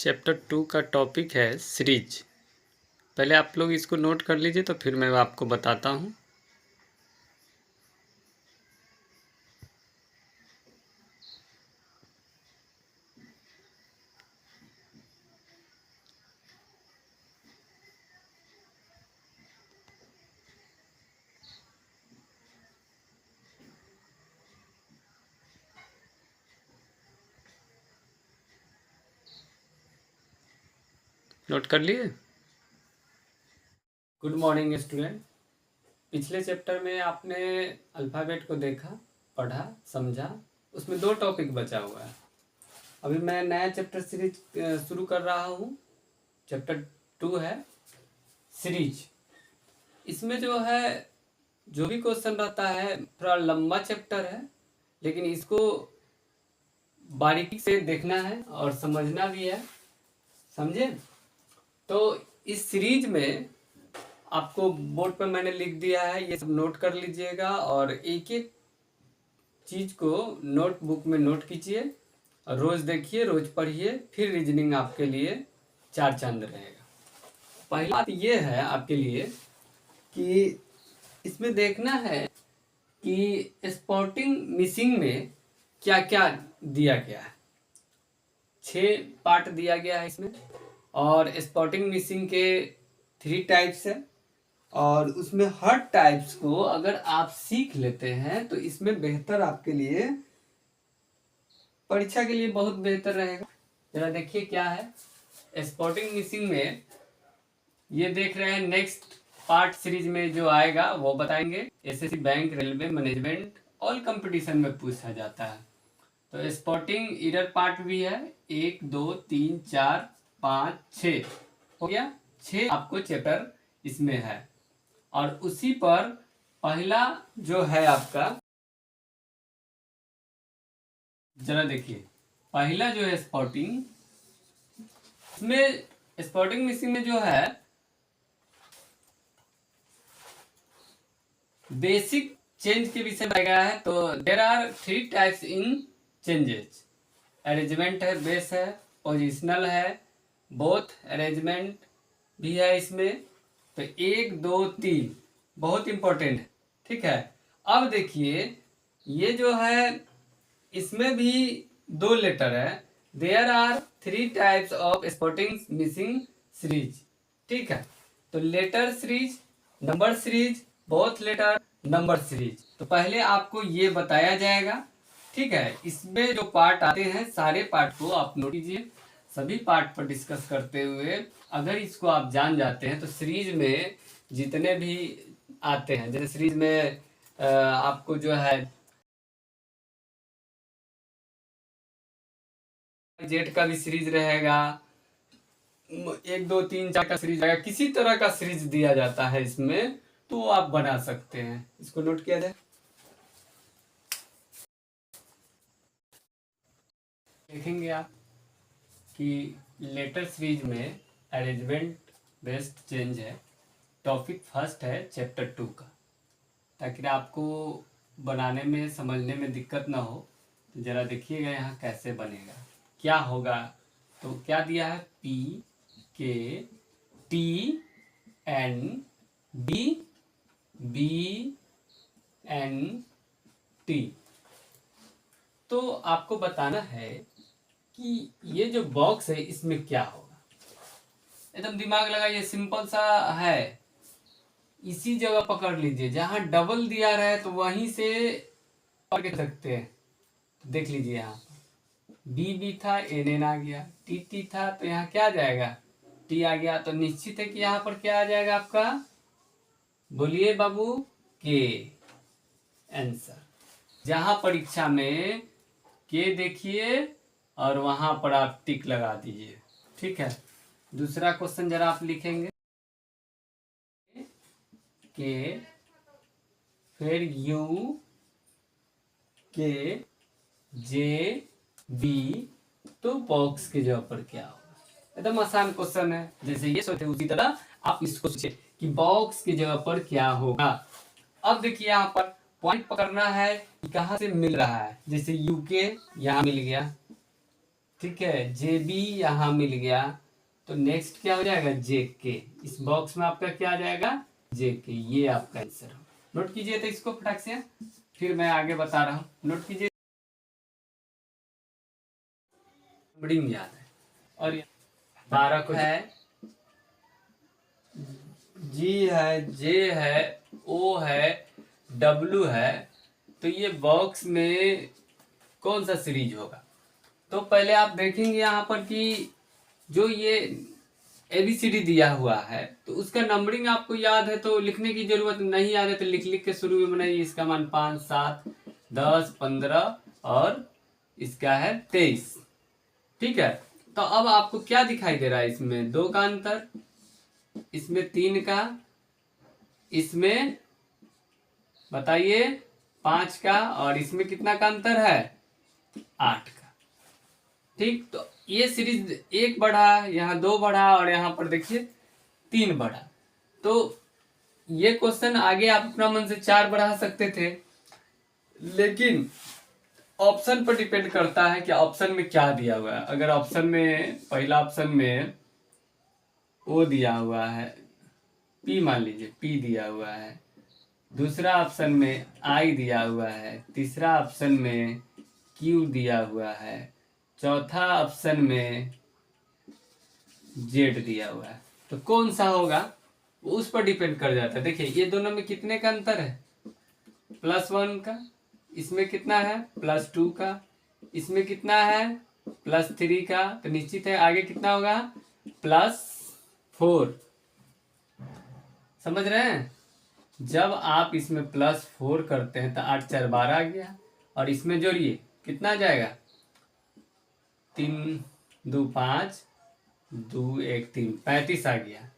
Chapter 2 का topic है series. पहले आप लोग इसको नोट कर लीजिए तो फिर मैं आपको बताता हूँ। नोट कर लिए? Good morning student. पिछले चैप्टर में आपने अल्फ़ाबेट को देखा, पढ़ा, समझा। उसमें 2 टॉपिक बचा हुआ है। अभी मैं नया चैप्टर सीरीज शुरू कर रहा हूँ। चैप्टर 2 है सीरीज। इसमें जो है जो भी क्वेश्चन रहता है, थोड़ा लंबा चैप्टर है, लेकिन इसको बारीकी से देखना है और समझना भी है। समझे? तो इस सीरीज में आपको बोर्ड पर मैंने लिख दिया है, ये सब नोट कर लीजिएगा और एक एक चीज को नोटबुक में नोट कीजिए और रोज देखिए, रोज पढ़िए, फिर रीजनिंग आपके लिए 4 चांद रहेगा। पहली बात ये है आपके लिए कि इसमें देखना है कि स्पॉटिंग मिसिंग में क्या क्या दिया गया है। 6 पार्ट दिया गया है इसमें और स्पॉटिंग मिसिंग के 3 टाइप्स है और उसमें हर टाइप्स को अगर आप सीख लेते हैं तो इसमें बेहतर आपके लिए, परीक्षा के लिए बहुत बेहतर रहेगा। जरा देखिए क्या है स्पॉटिंग मिसिंग में। ये देख रहे हैं नेक्स्ट पार्ट सीरीज में जो आएगा वो बताएंगे। SSC bank, railway, management, all competition में पूछा जाता है। तो स्पॉटिंग एरर पार्ट भी है। 1 2 3 4 5 6 हो गया। 6 आपको चैप्टर इसमें है और उसी पर पहला जो है आपका, जरा देखिए पहला जो है स्पॉटिंग, इसमें स्पॉटिंग मिसिंग में जो है बेसिक चेंज के विषय में गया है। तो there are 3 types in changes. Arrangement है, बेस है, पोजिशनल है, बोथ अरेंजमेंट भी है इसमें। तो 1 2 3 बहुत इंपॉर्टेंट है, ठीक है। अब देखिए ये जो है इसमें भी 2 लेटर है। There are 3 types of spotting missing series, ठीक है। तो letter series, number series, both letter, number series. तो पहले आपको ये बताया जाएगा, ठीक है। इसमें जो पार्ट आते हैं सारे पार्ट को आप नोट कीजिए। सभी पार्ट पर डिस्कस करते हुए अगर इसको आप जान जाते हैं तो सीरीज में जितने भी आते हैं, जैसे सीरीज में आपको जो है जेड का भी सीरीज रहेगा, 1 2 3 4 का सीरीज रहेगा, किसी तरह का सीरीज दिया जाता है इसमें, तो आप बना सकते हैं। इसको नोट किया जाए। देखेंगे आप कि लेटर सीरीज में अरेंजमेंट बेस्ड चेंज है। टॉपिक फर्स्ट है चैप्टर 2 का, ताकि आपको बनाने में, समझने में दिक्कत ना हो। तो जरा देखिएगा यहाँ कैसे बनेगा, क्या होगा। तो क्या दिया है, P K T N B B N T. तो आपको बताना है कि ये जो बॉक्स है इसमें क्या होगा। एकदम दिमाग लगाइए, सिंपल सा है। इसी जगह पकड़ लीजिए, जहां डबल दिया रहा है तो वहीं से पकड़ सकते हैं। तो देख लीजिए यहाँ बी बी था, एन एन आ गया, टी टी था तो यहाँ क्या आ जाएगा, टी आ गया। तो निश्चित है कि यहाँ पर क्या आ जाएगा आपका, बोलिए बाबू, के आंसर। जहां परीक्षा में के देखिए और वहां पर आप टिक लगा दीजिए, ठीक है। दूसरा क्वेश्चन जरा आप लिखेंगे, के फिर यू के जे बी, तो बॉक्स के जगह पर क्या होगा। एकदम आसान क्वेश्चन है, जैसे ये सोचे उसी तरह आप इसको सोचिए कि बॉक्स की जगह पर क्या होगा। अब देखिए यहाँ पर पॉइंट पकड़ना है कि कहाँ से मिल रहा है। जैसे यूके यहाँ मिल गया, ठीक है, जे बी यहाँ मिल गया, तो नेक्स्ट क्या हो जाएगा, जे के। इस बॉक्स में आपका क्या आ जाएगा, जे के। ये आपका आंसर हो। नोट कीजिए तो इसको फटाक से, फिर मैं आगे बता रहा हूँ। नोट कीजिए, बड़ी याद है। और 12 को है, जी है, जे है, ओ है, डब्लू है, तो ये बॉक्स में कौन सा सीरीज होगा। तो पहले आप देखेंगे यहाँ पर कि जो ये एबीसीडी दिया हुआ है, तो उसका नंबरिंग आपको याद है तो लिखने की जरूरत नहीं, याद है तो लिख लिख के शुरू में बनाइए। इसका मान 5, 7, 10, 15 और इसका है 23। ठीक है, तो अब आपको क्या दिखाई दे रहा है, इसमें 2 का अंतर, इसमें 3 का, इसमें बताइए 5 का, और इसमें कितना का अंतर है, 8 का। ठीक, तो ये सीरीज 1 बढ़ा, यहाँ 2 बढ़ा, और यहाँ पर देखिए 3 बढ़ा। तो ये क्वेश्चन आगे आप अपना मन से 4 बढ़ा सकते थे, लेकिन ऑप्शन पर डिपेंड करता है कि ऑप्शन में क्या दिया हुआ है। अगर ऑप्शन में पहला ऑप्शन में ओ दिया हुआ है, पी मान लीजिए, पी दिया हुआ है, दूसरा ऑप्शन में आई दिया हुआ है, तीसरा ऑप्शन में क्यू दिया हुआ है, चौथा ऑप्शन में जेड दिया हुआ है, तो कौन सा होगा उस पर डिपेंड कर जाता है। देखिए ये दोनों में कितने का अंतर है, +1 का, इसमें कितना है +2 का, इसमें कितना है +3 का, तो निश्चित है आगे कितना होगा +4। समझ रहे हैं, जब आप इसमें +4 करते हैं तो 8 4 12 आ गया, और इसमें जोड़िए कितना आ जाएगा, 3 2 5, 2 1 3, 35 आ गया।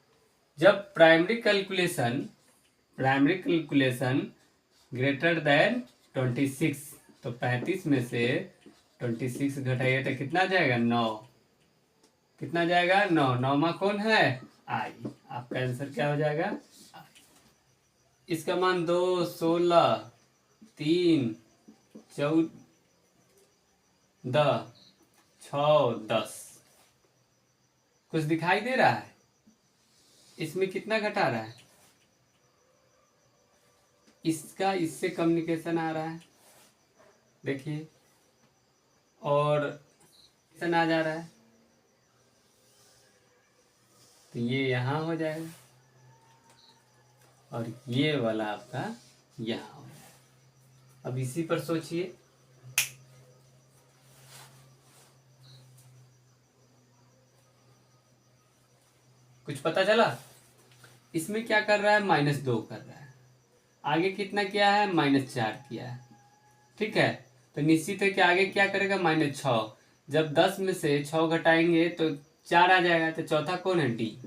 जब प्राइमरी कैलकुलेशन ग्रेटर देन 26, तो 35 में से 26 घटाइए तो कितना जाएगा, 9। कितना जाएगा, 9। 9वां कौन है, आई। आपका आंसर क्या हो जाएगा, इसका मान 2, 16, 3, 14, 6, 10। कुछ दिखाई दे रहा है, इसमें कितना घटा रहा है, इसका इससे कम्युनिकेशन आ रहा है, देखिए, और आ जा रहा है, तो ये यहाँ हो जाएगा, और ये वाला आपका यहाँ हो जाएगा। अब इसी पर सोचिए, कुछ पता चला। इसमें क्या कर रहा है, -2 कर रहा है, आगे कितना किया है, -4 किया है। ठीक है, तो निश्चित है कि आगे क्या करेगा, -6। जब 10 में से 6 घटाएंगे तो 4 आ जाएगा, तो चौथा कौन है, डी।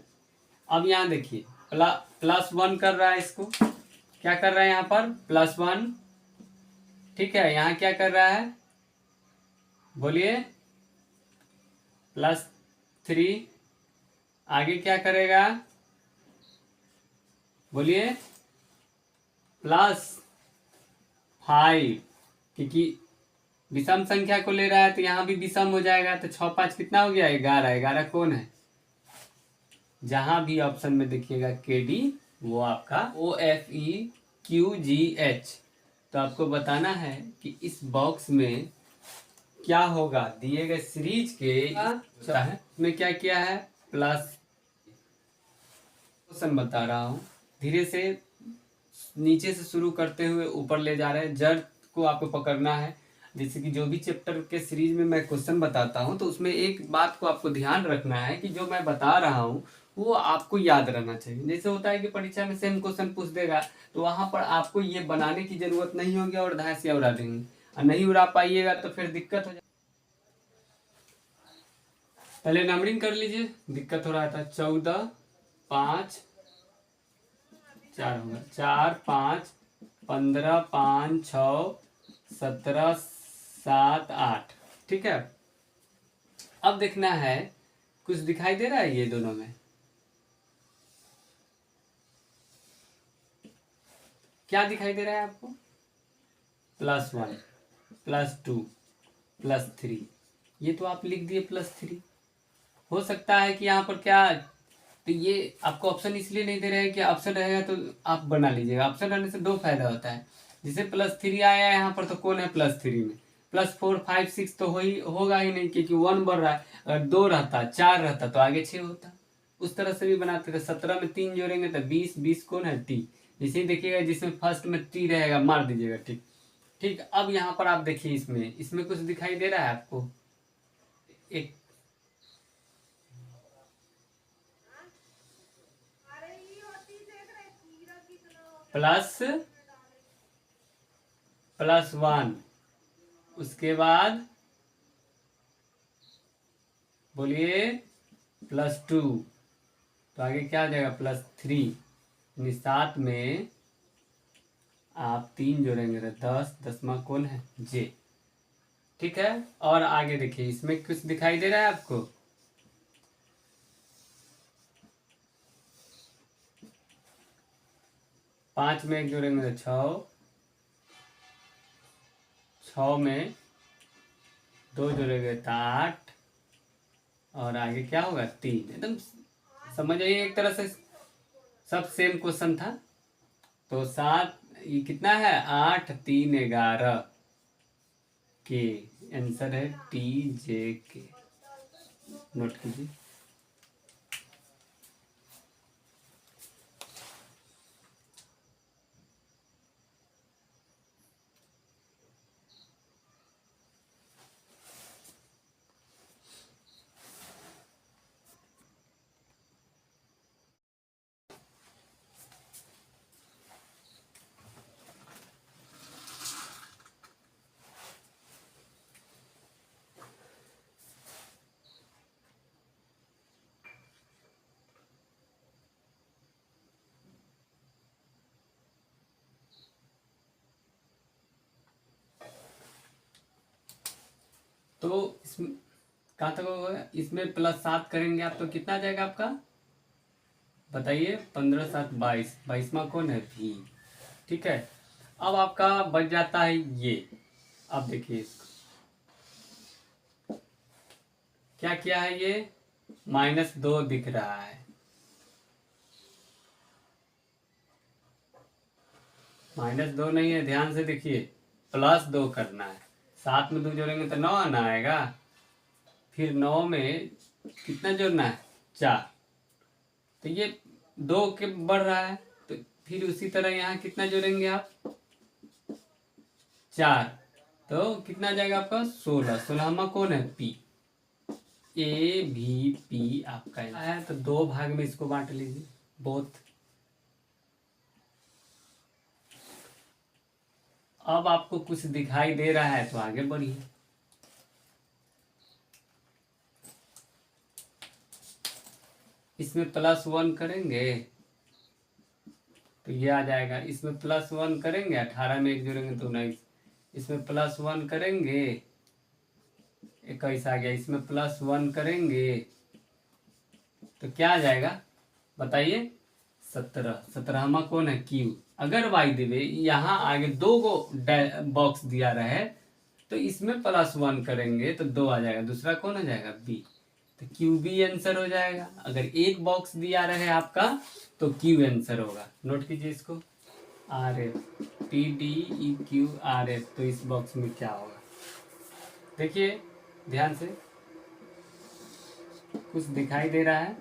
अब यहाँ देखिए +1 कर रहा है, इसको क्या कर रहा है यहाँ पर, +1। ठीक है, यहाँ क्या कर रहा है, बोलिए, +3। आगे क्या करेगा, बोलिए, +5, क्योंकि विषम संख्या को ले रहा है तो यहाँ भी विषम हो जाएगा, तो 6 5 कितना हो गया, 11। 11 कौन है, जहां भी ऑप्शन में देखिएगा KD, वो आपका OFEQGH। तो आपको बताना है कि इस बॉक्स में क्या होगा, दिए गए सीरीज के में क्या किया है, प्लस। क्वेश्चन बता रहा हूँ, धीरे से नीचे से शुरू करते हुए ऊपर ले जा रहे हैं, जड़ को आपको पकड़ना है। जैसे कि जो भी चैप्टर के सीरीज में मैं क्वेश्चन बताता हूँ, तो उसमें एक बात को आपको ध्यान रखना है कि जो मैं बता रहा हूँ वो आपको याद रहना चाहिए। जैसे होता है कि परीक्षा में सेम क्वेश्चन पूछ देगा, तो वहां पर आपको ये बनाने की जरूरत नहीं होगी और धांसिया उड़ा देंगे, और नहीं उड़ा पाइएगा तो फिर दिक्कत हो जाए। पहले नंबरिंग कर लीजिए, दिक्कत हो रहा था। 14, 5, 4 होगा, 4, 5, 15, 5, 6, 17, 7, 8। ठीक है, अब देखना है कुछ दिखाई दे रहा है ये दोनों में, क्या दिखाई दे रहा है आपको, +1, +2, +3, ये तो आप लिख दिए +3। हो सकता है कि यहाँ पर क्या, तो ये आपको ऑप्शन इसलिए नहीं दे रहे हैं कि ऑप्शन रहेगा तो आप बना लीजिएगा। ऑप्शन रहने से दो फायदा होता है, जैसे +3 आया है यहाँ पर तो कौन है +3 में, +4 5 6 तो होगा ही नहीं, क्योंकि 1 बढ़ रहा है। अगर 2 रहता 4 रहता तो आगे 6 होता। उस तरह से भी बनाते थे। 17 में 3 जोड़ेंगे तो 20, 20 कौन है टी। जैसे ही देखिएगा जिसमें फर्स्ट में टी रहेगा मार दीजिएगा ठीक। ठीक, अब यहाँ पर आप देखिए, इसमें कुछ दिखाई दे रहा है आपको, एक +1, उसके बाद बोलिए +2, तो आगे क्या हो जाएगा +3, यानी 7 में आप 3 जोड़ेंगे तो 10, 10वां कौन है जे। ठीक है, और आगे देखिए इसमें कुछ दिखाई दे रहा है आपको, 5 में 1 जोड़ेंगे तो 6, 6 में 2 जोड़ेंगे तो 8, और आगे क्या होगा 3। एकदम समझ आइए, एक तरह से सब सेम क्वेश्चन था। तो 7, ये कितना है 8, 3, 11 के आंसर है टी जे के। नोट कीजिए। तो इसमें कहाँ तक होगा, इसमें +7 करेंगे आप तो कितना आ जाएगा आपका, बताइए। 15 7 22, 22वां कौन है भी। ठीक है, अब आपका बच जाता है ये। अब देखिए क्या किया है, ये -2 दिख रहा है, -2 नहीं है, ध्यान से देखिए, +2 करना है। 7 में 2 जोड़ेंगे तो 9 आना आएगा, फिर 9 में कितना जोड़ना है 4, तो ये 2 के बढ़ रहा है, तो फिर उसी तरह यहाँ कितना जोड़ेंगे आप 4, तो कितना जाएगा आपका 16, 16वां कौन है पी। ए भी पी आपका है, तो 2 भाग में इसको बांट लीजिए बोथ। अब आपको कुछ दिखाई दे रहा है तो आगे बढ़िए। इसमें +1 करेंगे तो ये आ जाएगा, इसमें +1 करेंगे 18 में 1 जोड़ेंगे तो 19, इसमें +1 करेंगे 21 आ गया, इसमें +1 करेंगे तो क्या आ जाएगा बताइए 17, 17वां कौन है क्यू। अगर वाई देवे यहाँ आगे 2 को बॉक्स दिया रहे तो इसमें +1 करेंगे तो 2 आ जाएगा, दूसरा कौन हो जाएगा बी, तो क्यू बी आंसर हो जाएगा। अगर एक बॉक्स दिया रहे आपका तो क्यू आंसर होगा। नोट कीजिए इसको, R F P D E Q R F, तो इस बॉक्स में क्या होगा देखिए ध्यान से, कुछ दिखाई दे रहा है।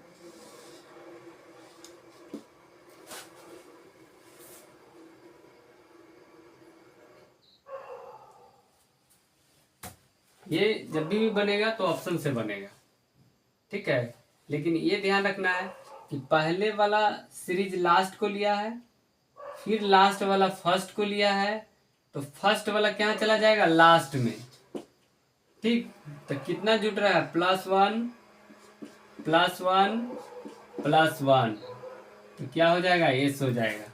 ये जब भी बनेगा तो ऑप्शन से बनेगा, ठीक है, लेकिन ये ध्यान रखना है कि पहले वाला सीरीज लास्ट को लिया है, फिर लास्ट वाला फर्स्ट को लिया है, तो फर्स्ट वाला क्या चला जाएगा लास्ट में। ठीक, तो कितना जुट रहा है +1 +1 +1, तो क्या हो जाएगा एस हो जाएगा।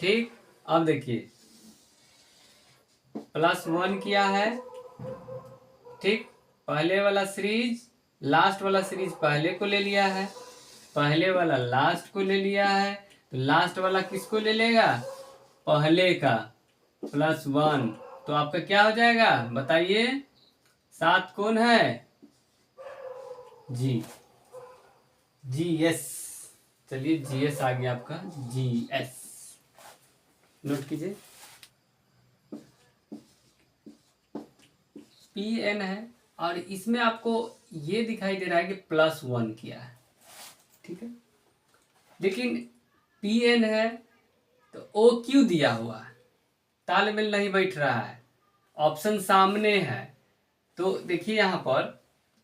ठीक, अब देखिए +1 किया है, ठीक, पहले वाला सीरीज लास्ट वाला सीरीज पहले को ले लिया है, पहले वाला लास्ट को ले लिया है, तो लास्ट वाला किसको ले लेगा पहले का +1, तो आपका क्या हो जाएगा बताइए सात कौन है? जी, GS। चलिए GS आ गया आपका, GS नोट कीजिए। PN है और इसमें आपको ये दिखाई दे रहा है कि +1 किया है, ठीक है। लेकिन PN है तो OQ दिया हुआ है, तालमेल नहीं बैठ रहा है, ऑप्शन सामने है। तो देखिए यहाँ पर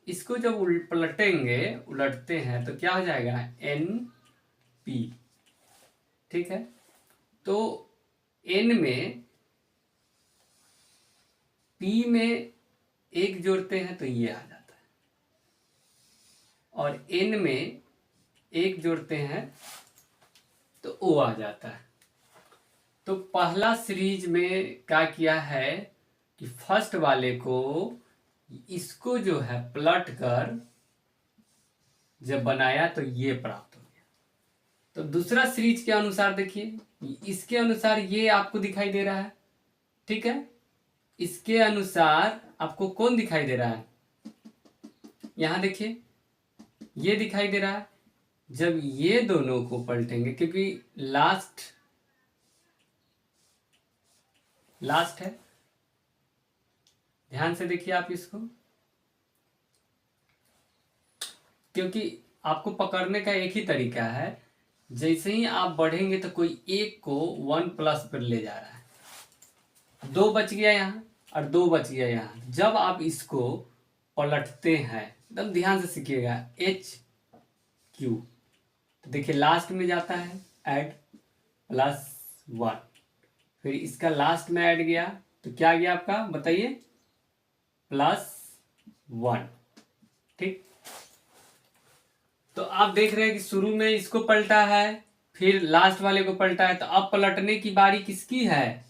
इसको जब पलटेंगे, उलटते हैं तो क्या हो जाएगा? NP, ठीक है। तो N में P में एक जोड़ते हैं तो ये आ जाता है, और N में एक जोड़ते हैं तो O आ जाता है। तो पहला सीरीज में क्या किया है कि फर्स्ट वाले को, इसको जो है पलट कर जब बनाया तो ये प्राप्त हो गया। तो दूसरा सीरीज के अनुसार देखिए, इसके अनुसार ये आपको दिखाई दे रहा है, ठीक है। इसके अनुसार आपको कौन दिखाई दे रहा है? यहां देखिए, ये दिखाई दे रहा है। जब ये दोनों को पलटेंगे, क्योंकि लास्ट है, ध्यान से देखिए आप इसको, क्योंकि आपको पकड़ने का एक ही तरीका है। जैसे ही आप बढ़ेंगे तो कोई एक को 1+ पर ले जा रहा है, 2 बच गया यहाँ और 2 बच गया यहाँ। जब आप इसको पलटते हैं, एकदम ध्यान से सीखिएगा, HQ, तो देखिए लास्ट में जाता है ऐड +1, फिर इसका लास्ट में ऐड गया तो क्या गया आपका? बताइए, +1, ठीक। तो आप देख रहे हैं कि शुरू में इसको पलटा है, फिर लास्ट वाले को पलटा है। तो अब पलटने की बारी किसकी है?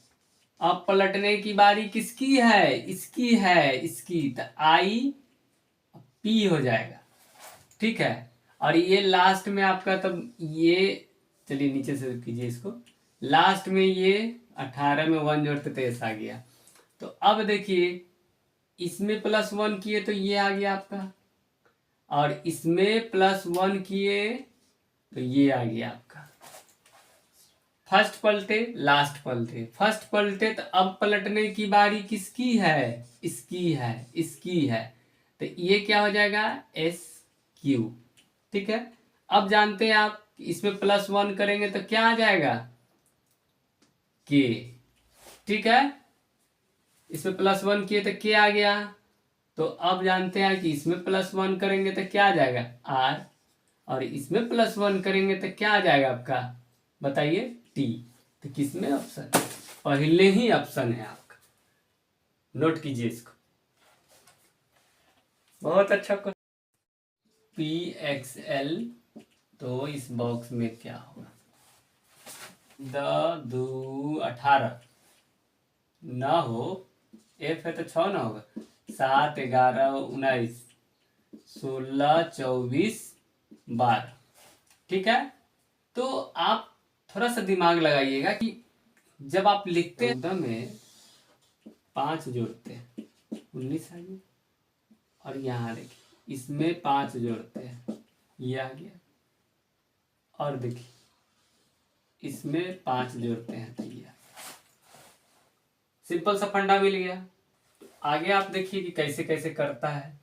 अब पलटने की बारी किसकी है? इसकी है, इसकी। तो IP हो जाएगा, ठीक है। और ये लास्ट में आपका, तब ये, चलिए नीचे से कीजिए इसको, लास्ट में ये 18 में 1 जोड़ते तो ऐसा आ गया। तो अब देखिए, इसमें +1 किए तो ये आ गया आपका, और इसमें +1 किए तो ये आ गया आपका। फर्स्ट पलटे, लास्ट पलटे, फर्स्ट पलटे, तो अब पलटने की बारी किसकी है? इसकी है, इसकी है। तो ये क्या हो जाएगा? SQ, ठीक है। अब जानते हैं आप, इसमें +1 करेंगे तो क्या आ जाएगा? K, ठीक है। इसमें +1 किए तो K आ गया। तो अब जानते हैं कि इसमें +1 करेंगे तो क्या आ जाएगा? R, और इसमें +1 करेंगे तो क्या आ जाएगा आपका? बताइए, T। तो किसमें ऑप्शन? पहले ही ऑप्शन है आपका, नोट कीजिए इसको। बहुत अच्छा। PXL, तो इस बॉक्स में क्या होगा? 18 ना हो, F है तो 6 ना होगा, 7, 11, 19, 16, 24, 12, ठीक है। तो आप थोड़ा सा दिमाग लगाइएगा कि जब आप लिखते हैं 14 में 5 जोड़ते हैं 19 आ गया, और यहाँ देखिए इसमें 5 जोड़ते हैं, ये आ गया, और देखिए इसमें 5 जोड़ते हैं तो ये आ गया। सिंपल सा फंडा मिल गया। आगे आप देखिए कि कैसे कैसे करता है।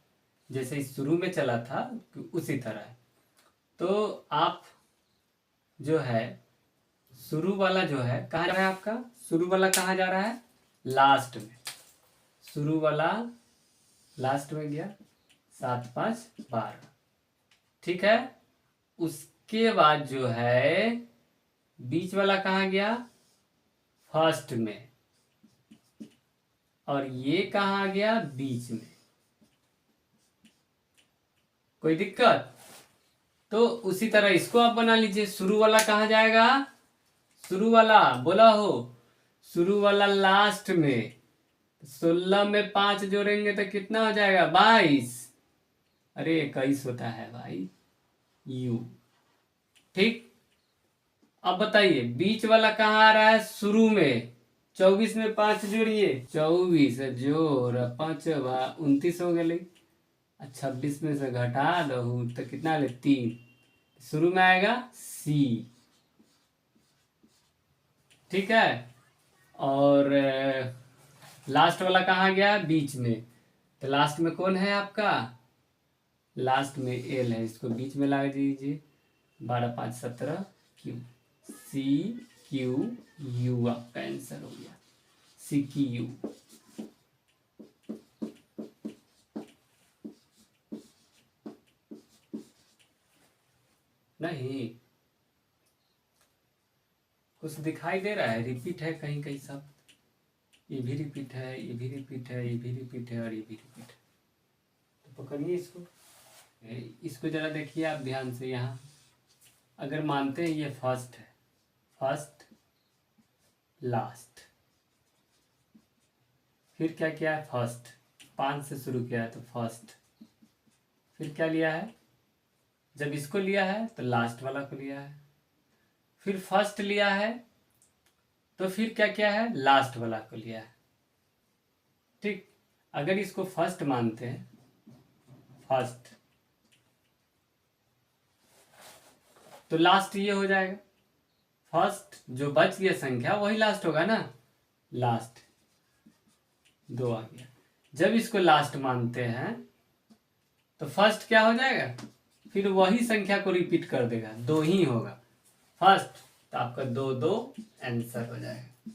जैसे इस शुरू में चला था उसी तरह। तो आप जो है, शुरू वाला जो है कहाँ जा रहा है आपका? शुरू वाला कहाँ जा रहा है? लास्ट में। शुरू वाला लास्ट में गया, 7, 5, 12, ठीक है। उसके बाद जो है बीच वाला कहाँ गया? फर्स्ट में, और ये कहाँ आ गया? बीच में। कोई दिक्कत? तो उसी तरह इसको आप बना लीजिए। शुरू वाला कहाँ जाएगा? शुरू वाला बोला हो, शुरू वाला लास्ट में। 16 में 5 जोड़ेंगे तो कितना हो जाएगा? 22। अरे 21 होता है भाई, U, ठीक। अब बताइए बीच वाला कहाँ आ रहा है? शुरू में, 24 में 5 जोड़िए, 24 जोड़ 5 29 हो गए। 26 में से घटा दो तो कितना ले 3, शुरू में आएगा सी। ठीक है, और लास्ट वाला कहाँ गया, बीच में। तो लास्ट में कौन है आपका, लास्ट में एल है, इसको बीच में लगा दीजिए। 12 5 17 क्यू, सी क्यू यू आपका आंसर हो गया, सी क्यू यू। नहीं कुछ दिखाई दे रहा है, रिपीट है कहीं कहीं सब, ये भी रिपीट है, ये भी रिपीट है, ये भी रिपीट है और ये भी रिपीट है। तो पकड़िए इसको, इसको जरा देखिए आप ध्यान से। यहाँ अगर मानते हैं ये फर्स्ट है, फर्स्ट लास्ट, फिर क्या किया है, फर्स्ट 5 से शुरू किया है तो फर्स्ट, फिर क्या लिया है, जब इसको लिया है तो लास्ट वाला को लिया है, फिर फर्स्ट लिया है तो फिर क्या किया है, लास्ट वाला को लिया है। ठीक, अगर इसको फर्स्ट मानते हैं, फर्स्ट, तो लास्ट ये हो जाएगा, फर्स्ट जो बच गया संख्या वही लास्ट होगा ना, लास्ट 2 आ गया। जब इसको लास्ट मानते हैं तो फर्स्ट क्या हो जाएगा, फिर वही संख्या को रिपीट कर देगा, 2 ही होगा फर्स्ट, तो आपका 2 2 आंसर हो जाएगा।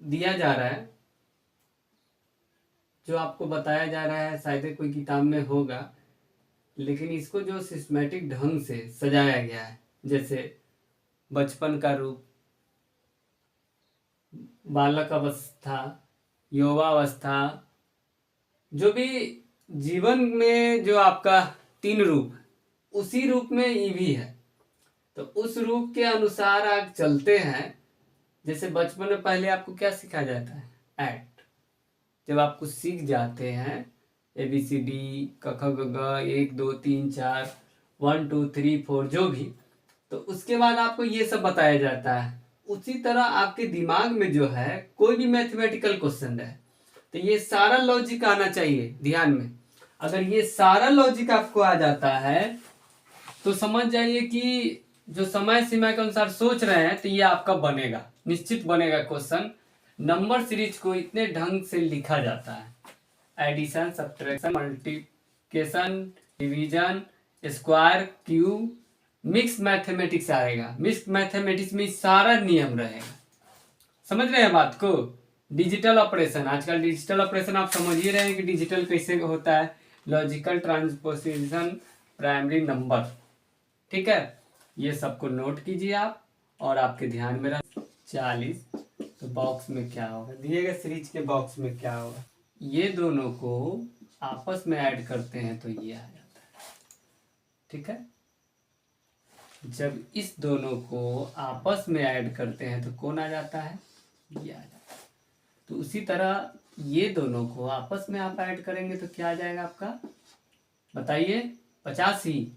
दिया जा रहा है, जो आपको बताया जा रहा है शायद कोई किताब में होगा, लेकिन इसको जो सिस्टमेटिक ढंग से सजाया गया है, जैसे बचपन का रूप, बालक अवस्था, युवावस्था, जो भी जीवन में जो आपका 3 रूप, उसी रूप में ये भी है। तो उस रूप के अनुसार आप चलते हैं। जैसे बचपन में पहले आपको क्या सिखाया जाता है, एक्ट। जब आप कुछ सीख जाते हैं, ABCD क ख ग घ 1 2 3 4 1 2 3 4 जो भी, तो उसके बाद आपको ये सब बताया जाता है। उसी तरह आपके दिमाग में जो है कोई भी मैथमेटिकल क्वेश्चन है तो ये सारा लॉजिक आना चाहिए ध्यान में। अगर ये सारा लॉजिक आपको आ जाता है तो समझ जाइए कि जो समय सीमा के अनुसार सोच रहे हैं तो ये आपका बनेगा, निश्चित बनेगा क्वेश्चन। नंबर सीरीज को इतने ढंग से लिखा जाता है, addition, subtraction, multiplication, division, square, cube, mix mathematics आएगा। मिक्स मैथमेटिक्स में सारा नियम रहेगा, समझ रहे हैं बात को। डिजिटल ऑपरेशन, आजकल डिजिटल ऑपरेशन आप समझ ही रहे हैं कि डिजिटल कैसे होता है, लॉजिकल ट्रांसपोजिशन, प्राइमरी नंबर। ठीक है, ये सबको नोट कीजिए आप और आपके ध्यान में रख। 40, तो बॉक्स में क्या होगा, दिए गए सीरीज के बॉक्स में क्या होगा, ये दोनों को आपस में ऐड करते हैं तो ये आ जाता है। ठीक है, जब इस दोनों को आपस में ऐड करते हैं तो कौन आ जाता है, ये आ जाता है। तो उसी तरह ये दोनों को आपस में आप ऐड करेंगे तो क्या आ जाएगा आपका, बताइए। 85,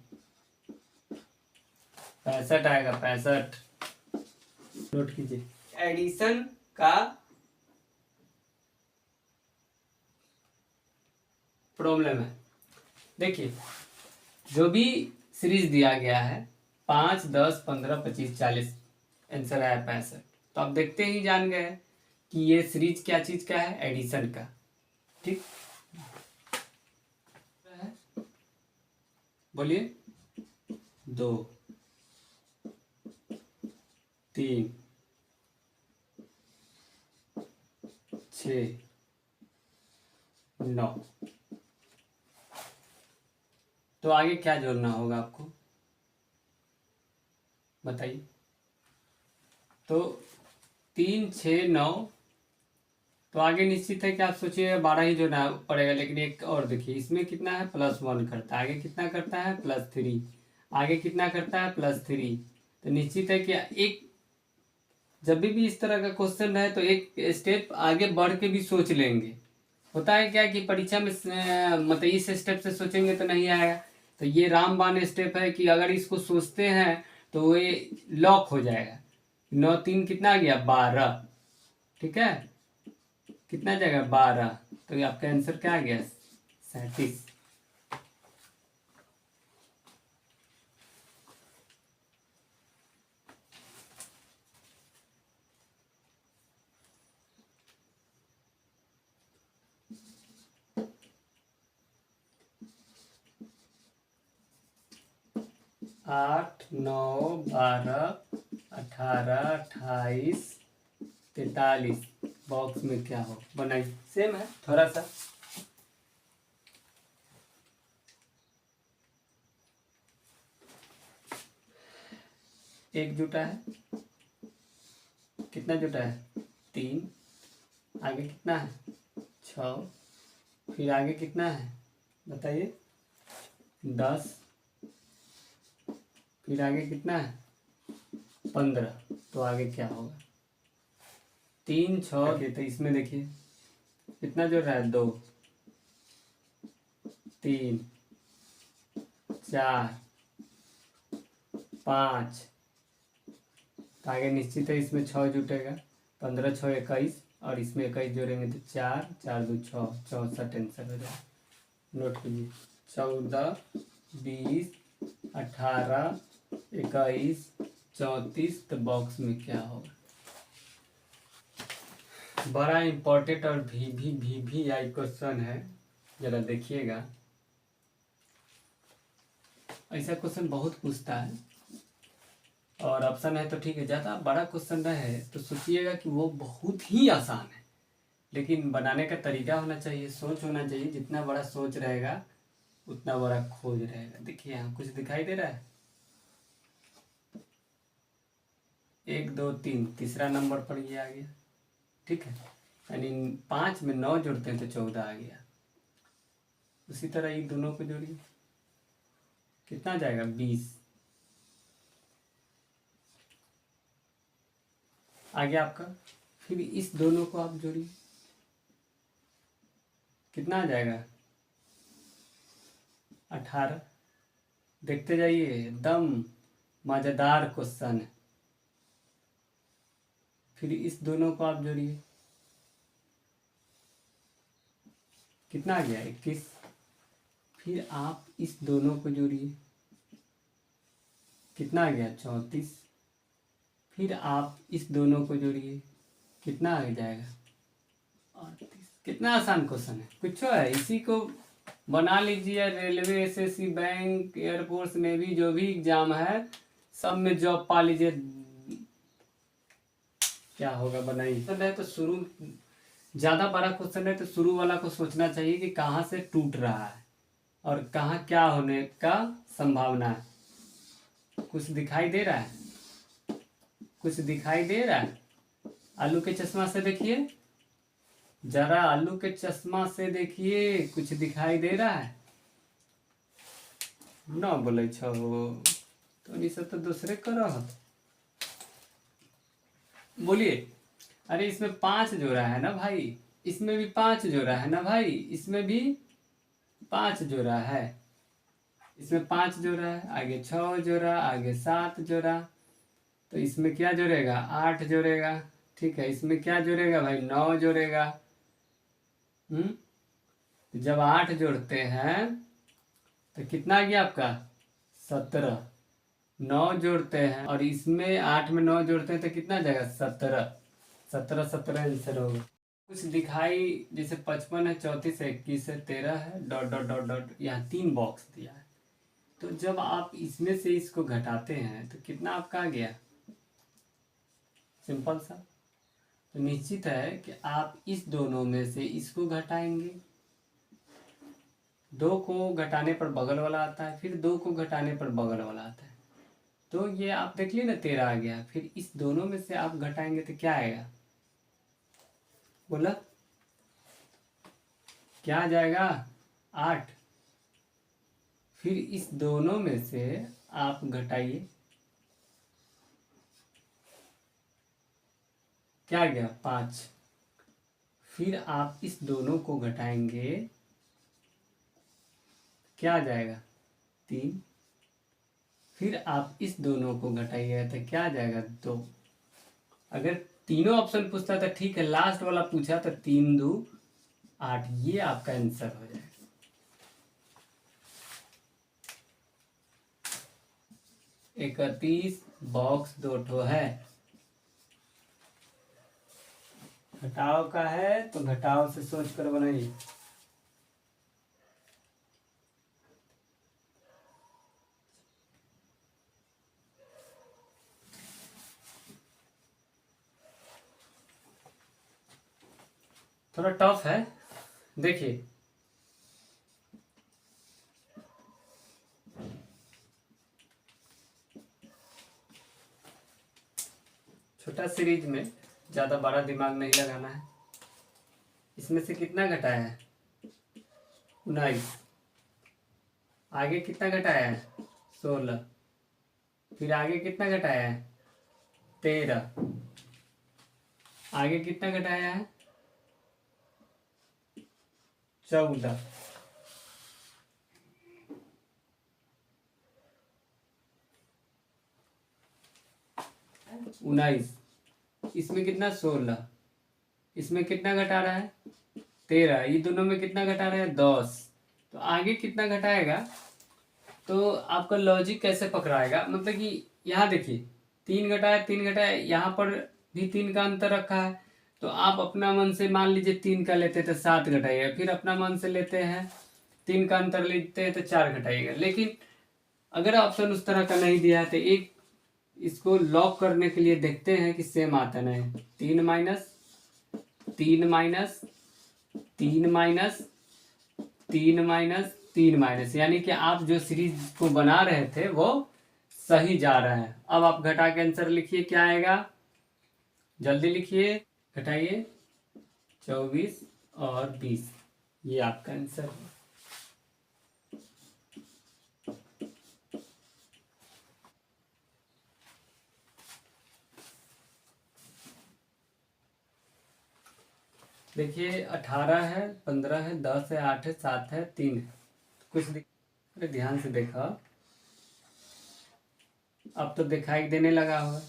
65 आएगा, 65। नोट कीजिए, एडिशन का प्रॉब्लम है। देखिए, जो भी सीरीज दिया गया है 5 10 15 25 40, आंसर आया 65। तो आप देखते ही जान गए कि ये सीरीज क्या चीज का है, एडिशन का। ठीक, बोलिए। 2 3 6 9, तो आगे क्या जोड़ना होगा आपको, बताइए। तो 3 6 9, तो आगे निश्चित है कि आप सोचिए 12 ही जोड़ना पड़ेगा। लेकिन एक और देखिए, इसमें कितना है, +1 करता है, आगे कितना करता है, +3, आगे कितना करता है, +3। तो निश्चित है कि एक जब भी इस तरह का क्वेश्चन है तो एक स्टेप आगे बढ़ के भी सोच लेंगे। होता है क्या कि परीक्षा में मतलब इस स्टेप से सोचेंगे तो नहीं आएगा। तो ये रामबाण स्टेप है कि अगर इसको सोचते हैं तो ये लॉक हो जाएगा। 9 3 कितना आ गया 12, ठीक है, कितना आ जाएगा 12, तो ये आपका आंसर क्या आ गया 37। 8 9 12 18 28 43 बॉक्स में क्या हो बनाइए, सेम है थोड़ा सा। एक जुटा है, कितना जुटा है 3, आगे कितना है 6, फिर आगे कितना है बताइए 10, फिर आगे कितना है 15, तो आगे क्या होगा 3 6, तो इसमें देखिए कितना जोड़ रहा है 2 3 4 5, तो आगे निश्चित है इसमें 6 जुटेगा, 15 6 21, और इसमें 21 जोड़ेंगे तो 4 4 2 6, 64 आंसर हो जाएगा। नोट कीजिए 14 20 18 21 34, तो बॉक्स में क्या होगा। बड़ा इम्पोर्टेंट और भी आई क्वेश्चन है, जरा देखिएगा। ऐसा क्वेश्चन बहुत पूछता है, और ऑप्शन है तो ठीक है, ज़्यादा बड़ा क्वेश्चन रहे तो सोचिएगा कि वो बहुत ही आसान है, लेकिन बनाने का तरीका होना चाहिए, सोच होना चाहिए। जितना बड़ा सोच रहेगा उतना बड़ा खोज रहेगा। देखिए यहाँ कुछ दिखाई दे रहा है 1 2 3, तीसरा नंबर पर ये आ गया, ठीक है, यानी 5 में 9 जोड़ते हैं तो 14 आ गया। उसी तरह ये दोनों को जोड़िए, कितना जाएगा 20, आ गया आपका। फिर इस दोनों को आप जोड़िए, कितना आ जाएगा 18। देखते जाइए, एकदम मज़ेदार क्वेश्चन है। फिर इस दोनों को आप जोड़िए, कितना आ गया 21। फिर आप इस दोनों को जोड़िए, कितना आ गया 34। फिर आप इस दोनों को जोड़िए, कितना आ जाएगा 38। कितना आसान क्वेश्चन है, कुछ है, इसी को बना लीजिए। Railway SSC bank air force navy जो भी एग्जाम है सब में जॉब पा लीजिए। क्या होगा बनाइए। तो है तो शुरू ज़्यादा बड़ा क्वेश्चन है तो शुरू वाला को सोचना चाहिए कि कहाँ से टूट रहा है और कहाँ क्या होने का संभावना है। कुछ दिखाई दे रहा है, कुछ दिखाई दे रहा है। आलू के चश्मा से देखिए, जरा आलू के चश्मा से देखिए, कुछ दिखाई दे रहा है न बोले छो तो ये सब तो दूसरे करो। बोलिए, अरे इसमें 5 जोड़ा है ना भाई, इसमें भी 5 जोड़ा है ना भाई, इसमें भी 5 जोड़ा है, इसमें 5 जोड़ा है, आगे 6 जोड़ा, आगे 7 जोड़ा, तो इसमें क्या जोड़ेगा 8 जोड़ेगा, ठीक है। इसमें क्या जोड़ेगा भाई 9 जोड़ेगा। तो जब 8 जोड़ते हैं तो कितना आ गया आपका 17। 9 जोड़ते हैं और इसमें 8 में 9 जोड़ते हैं तो कितना आ जाएगा 17। 17 आंसर होगा। कुछ दिखाई, जैसे 55 है, 34 है, 21 है, 13 है, डॉट डॉट डॉट डॉट, यहाँ 3 बॉक्स दिया है। तो जब आप इसमें से इसको घटाते हैं तो कितना आपका आ गया, सिंपल सा। तो निश्चित है कि आप इस दोनों में से इसको घटाएंगे, 2 को घटाने पर बगल वाला आता है, फिर 2 को घटाने पर बगल वाला आता है, तो ये आप देख लिए ना 13 आ गया। फिर इस दोनों में से आप घटाएंगे तो क्या आएगा, बोला क्या आ जाएगा 8। फिर इस दोनों में से आप घटाइए, क्या आ गया 5। फिर आप इस दोनों को घटाएंगे, क्या आ जाएगा 3। फिर आप इस दोनों को घटाइएगा तो क्या आ जाएगा 2। अगर तीनों ऑप्शन पूछता तो ठीक है, लास्ट वाला पूछा तो 3 2 8, ये आपका आंसर हो जाएगा। 31 बॉक्स 2 ठो है। घटाव का है तो घटाव से सोच कर बनाइए। थोड़ा टफ है, देखिए। छोटा सीरीज में ज़्यादा बड़ा दिमाग नहीं लगाना है। इसमें से कितना घटाया है? 19। आगे कितना घटाया है? 16। फिर आगे कितना घटाया है? 13। आगे कितना घटाया है? 14। 19। इसमें कितना? 16। इसमें कितना घटा रहा है? 13। ये दोनों में कितना घटा रहा है? 10। तो आगे कितना घटाएगा? तो आपका लॉजिक कैसे पकड़ाएगा? मतलब कि यहाँ देखिए, 3 घटाया, 3 घटाया, यहाँ पर भी 3 का अंतर रखा है। तो आप अपना मन से मान लीजिए 3 का लेते तो 7 घटाइएगा, फिर अपना मन से लेते हैं 3 का अंतर लेते हैं तो 4 घटाइएगा। लेकिन अगर ऑप्शन उस तरह का नहीं दिया है तो एक इसको लॉक करने के लिए देखते हैं कि सेम आता नहीं। 3 minus 3 minus 3 minus 3 minus 3 minus, यानी कि आप जो सीरीज को बना रहे थे वो सही जा रहा है। अब आप घटा के आंसर लिखिए, क्या आएगा? जल्दी लिखिए, घटाइए। 24 और 20, ये आपका आंसर है। देखिए 18 है, 15 है, 10 है, 8 है, 7 है, 3 है। अरे ध्यान से देखा, अब तो दिखाई देने लगा होगा।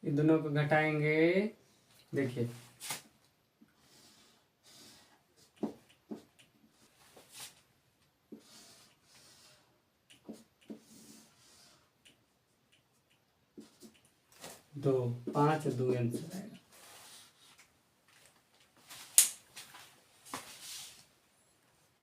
इन दोनों को घटाएंगे, देखिए। दो 5 2 आंसर है।